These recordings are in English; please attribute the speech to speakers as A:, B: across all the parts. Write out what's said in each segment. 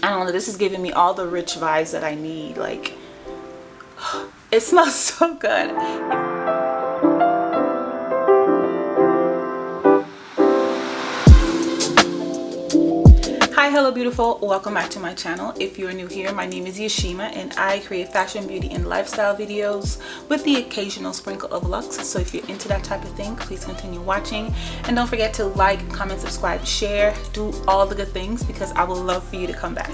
A: I don't know, this is giving me all the rich vibes that I need. Like, it smells so good. Hi, hello beautiful, welcome back to my channel. If you're new here, my name is ITSYECHIMA and I create fashion, beauty, and lifestyle videos with the occasional sprinkle of luxe. So if you're into that type of thing, please continue watching, and don't forget to like, comment, subscribe, share, do all the good things, because I would love for you to come back.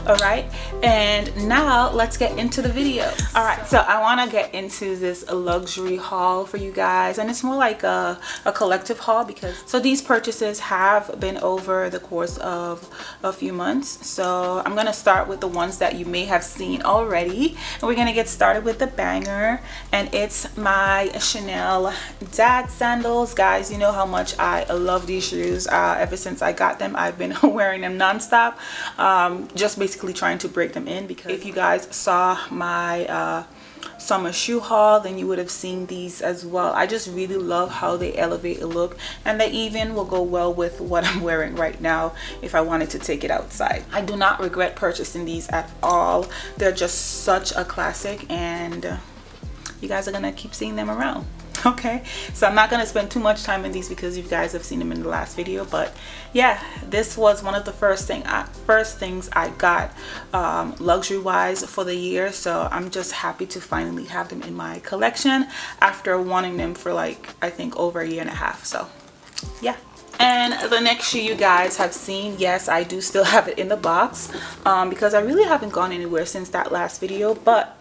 A: All right, and now let's get into the video. All right, so I want to get into this luxury haul for you guys, and it's more like a collective haul, because so these purchases have been over the course of a few months. So I'm gonna start with the ones that you may have seen already, and we're gonna get started with the banger, and it's my Chanel dad sandals. Guys, you know how much I love these shoes. Ever since I got them, I've been wearing them non-stop, just basically trying to break them in, because if you guys saw my summer shoe haul, then you would have seen these as well. I just really love how they elevate a look, and they even will go well with what I'm wearing right now if I wanted to take it outside. I do not regret purchasing these at all. They're just such a classic, and you guys are gonna keep seeing them around. Okay, so I'm not gonna spend too much time in these because you guys have seen them in the last video, but yeah, this was one of the first things I got luxury wise for the year. So I'm just happy to finally have them in my collection after wanting them for like, I think, over a year and a half. So yeah. And the next shoe you guys have seen, yes, I do still have it in the box, because I really haven't gone anywhere since that last video, but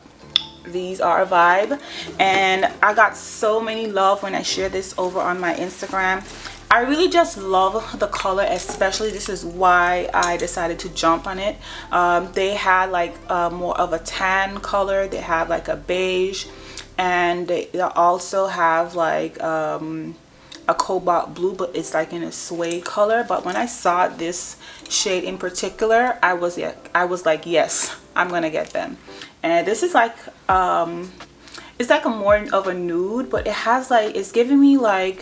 A: these are a vibe, and I got so many love when I shared this over on my Instagram. I really just love the color, especially this is why I decided to jump on it. They had like more of a tan color, they have like a beige, and they also have like a cobalt blue, but it's like in a suede color. But when I saw this shade in particular, I was like, yes, I'm gonna get them. And this is like it's like a more of a nude, but it has like, it's giving me like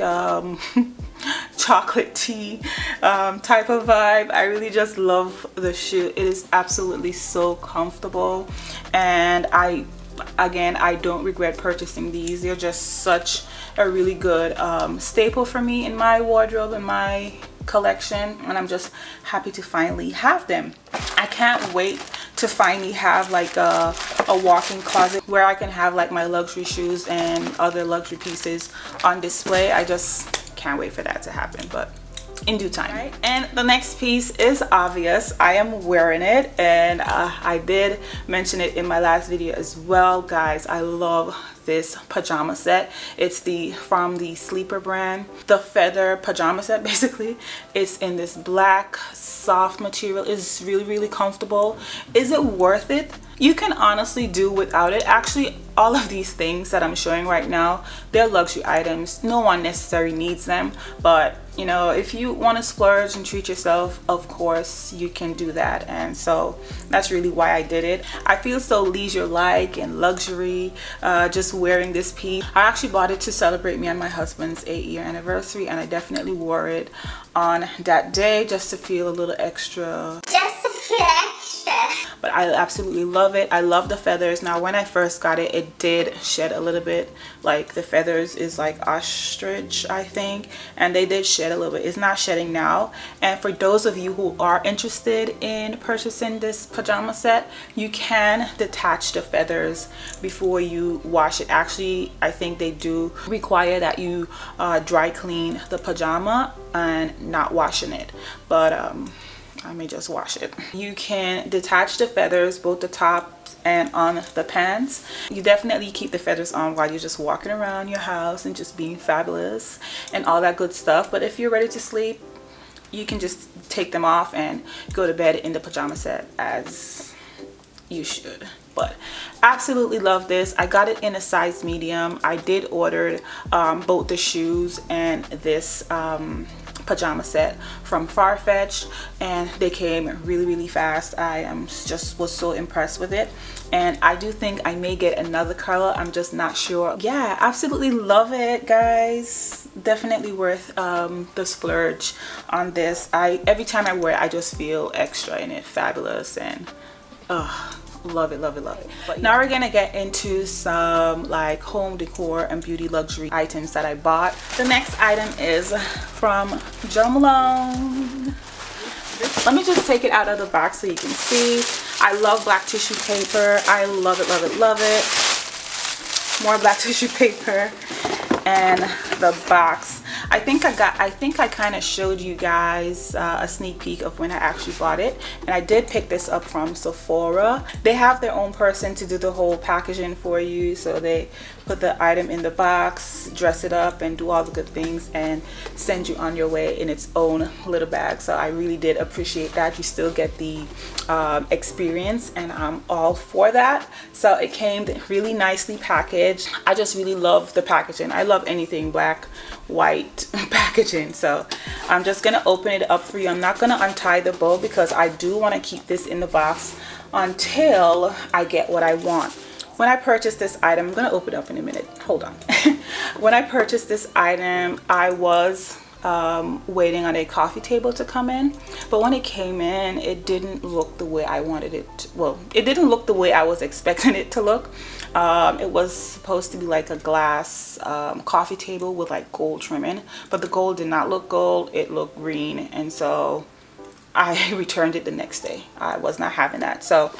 A: chocolate tea type of vibe. I really just love the shoe. It is absolutely so comfortable, and I don't regret purchasing these. They're just such a really good staple for me in my wardrobe, in my collection, and I'm just happy to finally have them. I can't wait to finally have like a walk-in closet where I can have like my luxury shoes and other luxury pieces on display. I just can't wait for that to happen, but in due time. Right. And the next piece is obvious. I am wearing it, and I did mention it in my last video as well. Guys, I love this pajama set. It's from the Sleeper brand, the feather pajama set. Basically, it's in this black soft material. It's really comfortable. Is it worth it? You can honestly do without it. Actually, all of these things that I'm showing right now, they're luxury items. No one necessarily needs them, but you know, if you want to splurge and treat yourself, of course you can do that. And so that's really why I did it. I feel so leisure-like and luxury just wearing this piece. I actually bought it to celebrate me and my husband's 8-year anniversary, and I definitely wore it on that day just to feel a little extra. But I absolutely love it. I love the feathers. Now, when I first got it, it did shed a little bit. Like the feathers is like ostrich, I think, and they did shed a little bit. It's not shedding now. And for those of you who are interested in purchasing this pajama set, you can detach the feathers before you wash it. Actually, I think they do require that you dry clean the pajama and not washing it, but I may just wash it. You can detach the feathers, both the top and on the pants. You definitely keep the feathers on while you're just walking around your house and just being fabulous and all that good stuff. But if you're ready to sleep, you can just take them off and go to bed in the pajama set as you should. But absolutely love this. I got it in a size medium. I did order both the shoes and this pajama set from Farfetch, and they came really fast. I was so impressed with it, and I do think I may get another color. I'm just not sure. Yeah, absolutely love it, guys. definitely worth the splurge on this. Every time I wear it, I just feel extra in it, fabulous, and love it, love it, love it. But now we're gonna get into some like home decor and beauty luxury items that I bought. The next item is from Jo Malone. Let me just take it out of the box so you can see. I love black tissue paper. I love it, love it, love it. More black tissue paper. And the box, I think I kind of showed you guys a sneak peek of when I actually bought it, and I did pick this up from Sephora. They have their own person to do the whole packaging for you, so they put the item in the box, dress it up, and do all the good things and send you on your way in its own little bag. So I really did appreciate that. You still get the experience, and I'm all for that. So it came really nicely packaged. I just really love the packaging. I love anything black, white packaging. So I'm just gonna open it up for you. I'm not gonna untie the bow because I do want to keep this in the box until I get what I want. When I purchased this item, I'm gonna open it up in a minute, hold on. When I purchased this item, I was waiting on a coffee table to come in, but when it came in, it didn't look the way I wanted it to. Well, it didn't look the way I was expecting it to look. It was supposed to be like a glass coffee table with like gold trimming, but the gold did not look gold, it looked green, and so I returned it the next day. I was not having that. So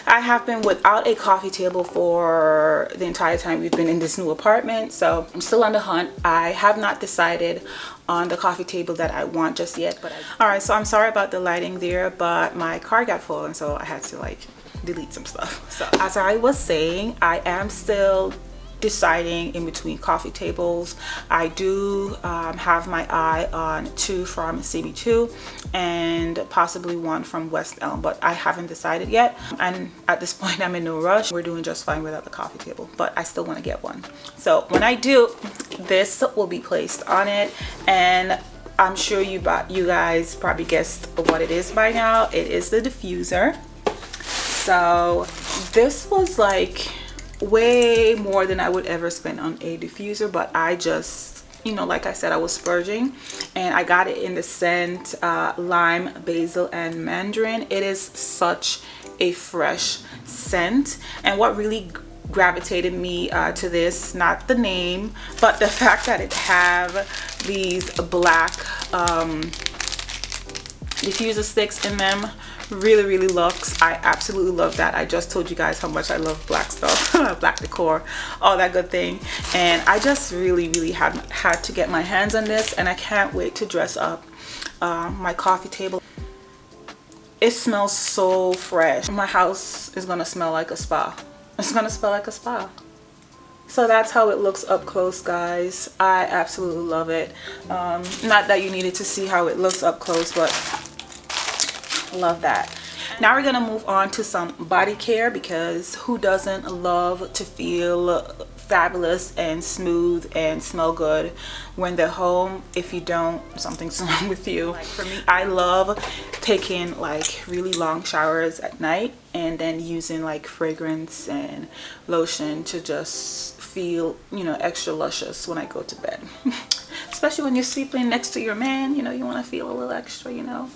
A: I have been without a coffee table for the entire time we've been in this new apartment. So I'm still on the hunt. I have not decided on the coffee table that I want just yet. But all right, so I'm sorry about the lighting there, but my car got full, and so I had to like delete some stuff. So as I was saying, I am still deciding in between coffee tables. I do have my eye on 2 from CB2 and possibly 1 from West Elm, but I haven't decided yet, and at this point I'm in no rush. We're doing just fine without the coffee table, but I still want to get one. So when I do, this will be placed on it, and I'm sure you guys probably guessed what it is by now. It is the diffuser. So this was like way more than I would ever spend on a diffuser, but I just, you know, like I said, I was splurging, and I got it in the scent lime, basil, and mandarin. It is such a fresh scent, and what really gravitated me to this, not the name, but the fact that it have these black diffuser sticks in them. Really looks. I absolutely love that. I just told you guys how much I love black stuff, black decor, all that good thing, and I just really had to get my hands on this, and I can't wait to dress up my coffee table. It smells so fresh. My house is gonna smell like a spa. It's gonna smell like a spa. So that's how it looks up close, guys. I absolutely love it. Not that you needed to see how it looks up close, but love that. Now we're gonna move on to some body care, because who doesn't love to feel fabulous and smooth and smell good when they're home? If you don't, something's wrong with you. Like for me, I love taking like really long showers at night and then using like fragrance and lotion to just feel, you know, extra luscious when I go to bed. Especially when you're sleeping next to your man, you know, you want to feel a little extra, you know.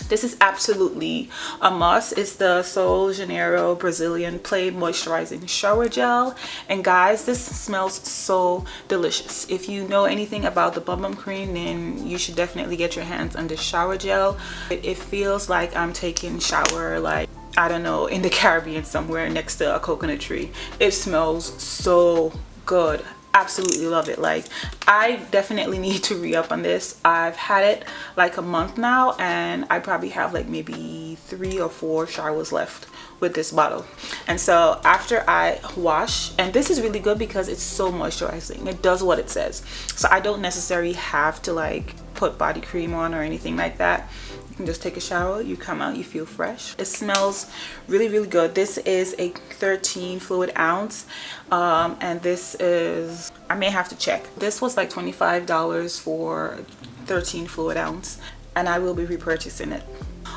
A: This is absolutely a must. It's the Sol Janeiro Brazilian Play Moisturizing Shower Gel. And guys, this smells so delicious. If you know anything about the Bum Bum Cream, then you should definitely get your hands on this shower gel. It feels like I'm taking shower, like, I don't know, in the Caribbean somewhere next to a coconut tree. It smells so good. Absolutely love it. Like, I definitely need to re-up on this. I've had it like a month now, and I probably have like maybe 3 or 4 showers left with this bottle. And so after I wash, and this is really good because it's so moisturizing, it does what it says, so I don't necessarily have to like put body cream on or anything like that. You can just take a shower, you come out, you feel fresh. It smells really good. This is a 13 fluid ounce, and this is, I may have to check, this was like $25 for 13 fluid ounce, and I will be repurchasing it.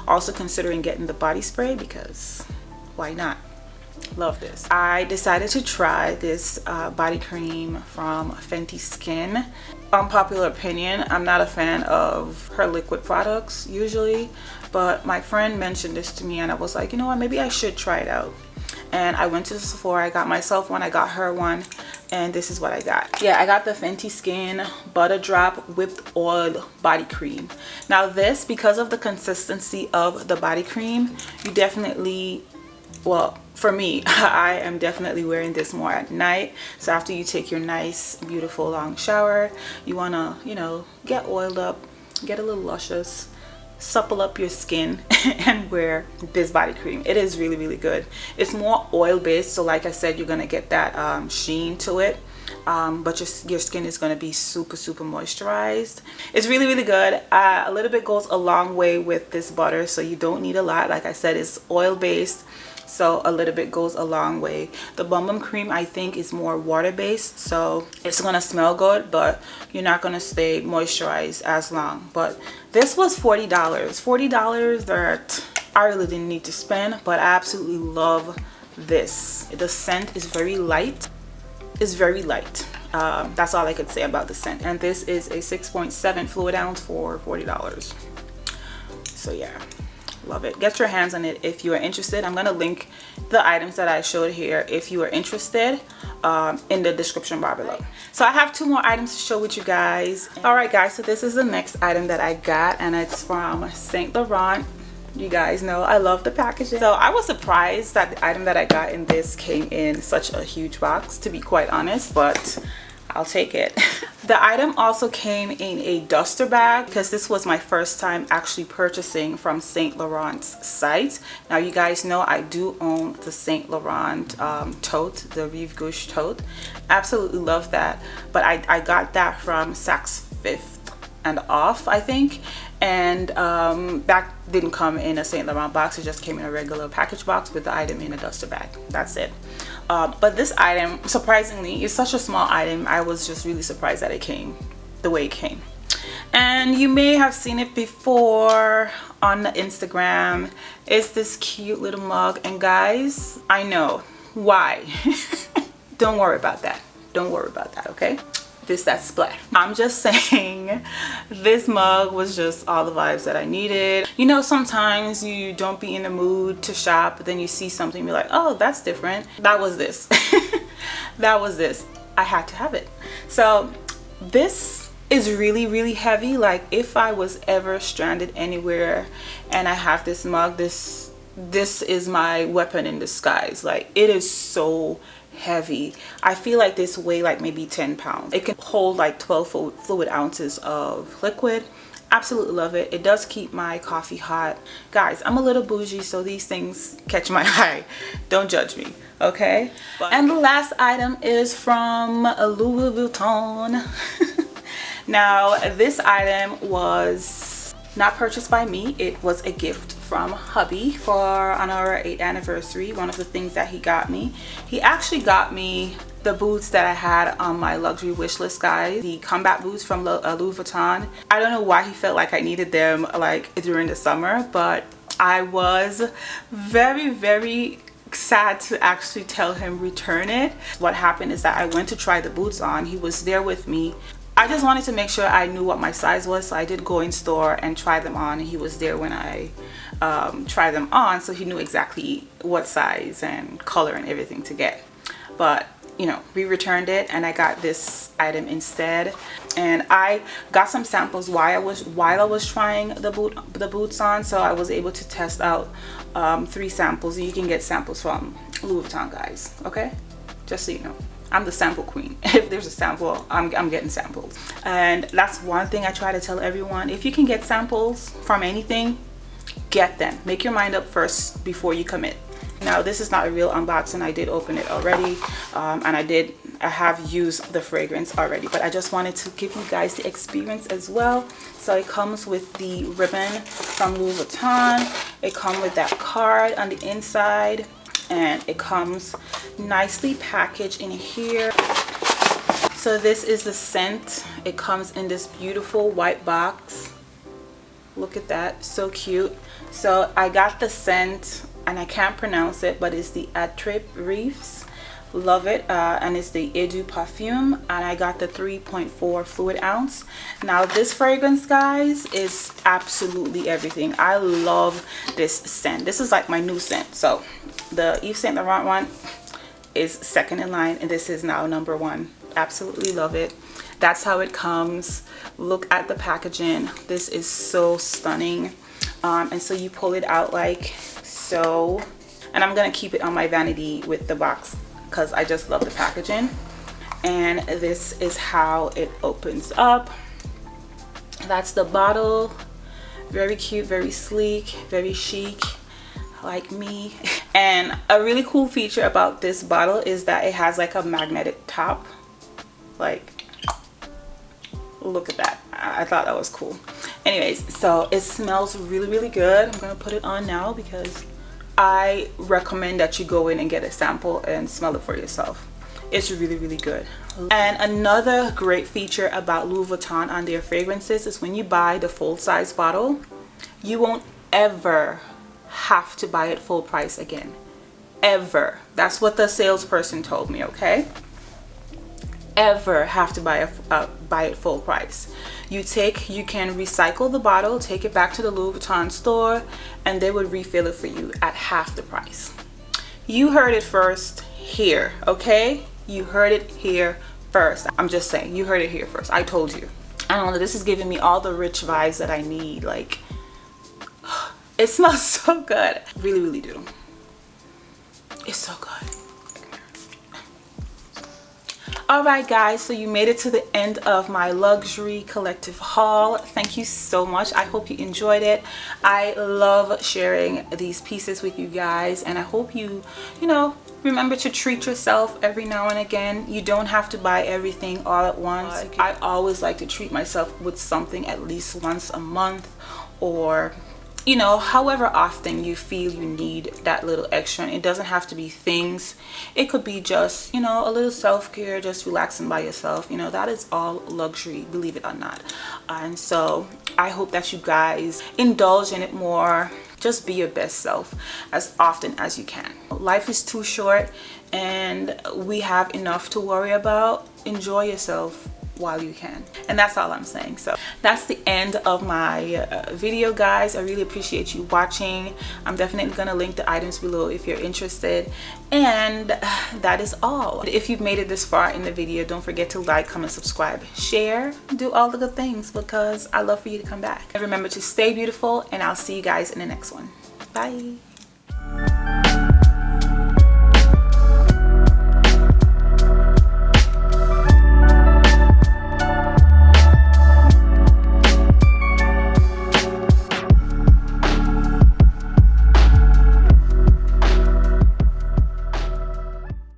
A: Also considering getting the body spray, because why not? Love this. I decided to try this body cream from Fenty Skin. Unpopular opinion, I'm not a fan of her liquid products usually, but my friend mentioned this to me and I was like, you know what, maybe I should try it out. And I went to Sephora, I got myself one, I got her one, and this is what I got. Yeah, I got the Fenty Skin Butter Drop Whipped Oil Body Cream. Now this, because of the consistency of the body cream, you definitely, well, for me, I am definitely wearing this more at night. So after you take your nice, beautiful, long shower, you want to, you know, get oiled up, get a little luscious, supple up your skin and wear this body cream. It is really, really good. It's more oil based, so like I said, you're gonna get that sheen to it, but your skin is gonna be super, super moisturized. It's really, really good. A little bit goes a long way with this butter, so you don't need a lot. Like I said, it's oil based, so a little bit goes a long way. The Bum Bum cream, I think, is more water based, so it's gonna smell good, but you're not gonna stay moisturized as long. But this was $40. $40 that I really didn't need to spend, but I absolutely love this. The scent is very light. It's very light. That's all I could say about the scent. And this is a 6.7 fluid ounce for $40. So yeah, love it. Get your hands on it if you are interested. I'm gonna link the items that I showed here if you are interested in the description bar below. So I have 2 more items to show with you guys. All right guys, so this is the next item that I got, and it's from Saint Laurent. You guys know I love the packaging. So I was surprised that the item that I got in this came in such a huge box, to be quite honest, but I'll take it. The item also came in a duster bag, because this was my first time actually purchasing from Saint Laurent's site. Now you guys know I do own the Saint Laurent tote, the Rive Gauche tote. Absolutely love that, but I got that from Saks Fifth and Off, I think, and that didn't come in a Saint Laurent box. It just came in a regular package box with the item in a duster bag. That's it. But this item, surprisingly, is such a small item. I was just really surprised that it came the way it came. And you may have seen it before on the Instagram. It's this cute little mug, and guys, I know why. Don't worry about that. Don't worry about that, okay? That splat. I'm just saying, this mug was just all the vibes that I needed. You know, sometimes you don't be in the mood to shop, but then you see something, you're like, oh, that's different. That was this. That was this. I had to have it. So this is really, really heavy. Like, if I was ever stranded anywhere and I have this mug, this is my weapon in disguise. Like, it is so heavy. I feel like this weigh like maybe 10 pounds. It can hold like 12 fluid ounces of liquid. Absolutely love it. It does keep my coffee hot. Guys, I'm a little bougie, so these things catch my eye. Don't judge me, okay? And the last item is from Louis Vuitton. Now, this item was not purchased by me. It was a gift from hubby on our 8th anniversary. One of the things that he got me, he actually got me the boots that I had on my luxury wish list, guys. The combat boots from Louis Vuitton. I don't know why he felt like I needed them like during the summer, but I was very, very sad to actually tell him return it. What happened is that I went to try the boots on. He was there with me. I just wanted to make sure I knew what my size was, so I did go in store and try them on, and he was there when I tried them on, so he knew exactly what size and color and everything to get. But you know, we returned it and I got this item instead, and I got some samples while I was trying the boots on, so I was able to test out 3 samples, and you can get samples from Louis Vuitton, guys, okay? Just so you know, I'm the sample queen. If there's a sample, I'm getting samples. And that's one thing I try to tell everyone: if you can get samples from anything, get them. Make your mind up first before you commit. Now, this is not a real unboxing. I did open it already, and I have used the fragrance already, but I just wanted to give you guys the experience as well. So it comes with the ribbon from Louis Vuitton. It comes with that card on the inside, and it comes nicely packaged in here. So this is the scent. It comes in this beautiful white box. Look at that, so cute. So I got the scent. and I can't pronounce it, but it's the Atrip Reefs. Love it. And it's the Eau Parfum, and I got the 3.4 fluid ounce. Now this fragrance, guys, is absolutely everything. I love this scent. This is like my new scent. So the Yves Saint Laurent one is second in line, and this is now number one. Absolutely love it. That's how it comes. Look at the packaging. This is so stunning. And so you pull it out like so, and I'm gonna keep it on my vanity with the box because I just love the packaging. And this is how it opens up. That's the bottle. Very cute, very sleek, very chic, like me. And a really cool feature about this bottle is that it has like a magnetic top. Like, look at that. I thought that was cool. Anyways, so it smells really, really good. I'm gonna put it on now because I recommend that you go in and get a sample and smell it for yourself. It's really, really good. And another great feature about Louis Vuitton on their fragrances is when you buy the full size bottle, you won't ever have to buy it full price again. Ever. That's what the salesperson told me, okay? Ever have to buy it full price. You can recycle the bottle, take it back to the Louis Vuitton store, and they would refill it for you at half the price. You heard it first here, okay? You heard it here first. I'm just saying, you heard it here first. I told you. I don't know, this is giving me all the rich vibes that I need. Like, it smells so good. Really, really do. It's so good. Alright guys, so you made it to the end of my luxury collective haul. Thank you so much. I hope you enjoyed it. I love sharing these pieces with you guys, and I hope you remember to treat yourself every now and again. You don't have to buy everything all at once. I always like to treat myself with something at least once a month, or however often you feel you need that little extra. It doesn't have to be things. It could be just, a little self-care, just relaxing by yourself. That is all luxury, believe it or not. And so I hope that you guys indulge in it more. Just be your best self as often as you can. Life is too short, and we have enough to worry about. Enjoy yourself while you can, and that's all I'm saying. So that's the end of my video, guys. I really appreciate you watching. I'm definitely gonna link the items below if you're interested, and that is all. If you've made it this far in the video, don't forget to like, comment, subscribe, share, do all the good things, because I love for you to come back. And remember to stay beautiful, and I'll see you guys in the next one. Bye.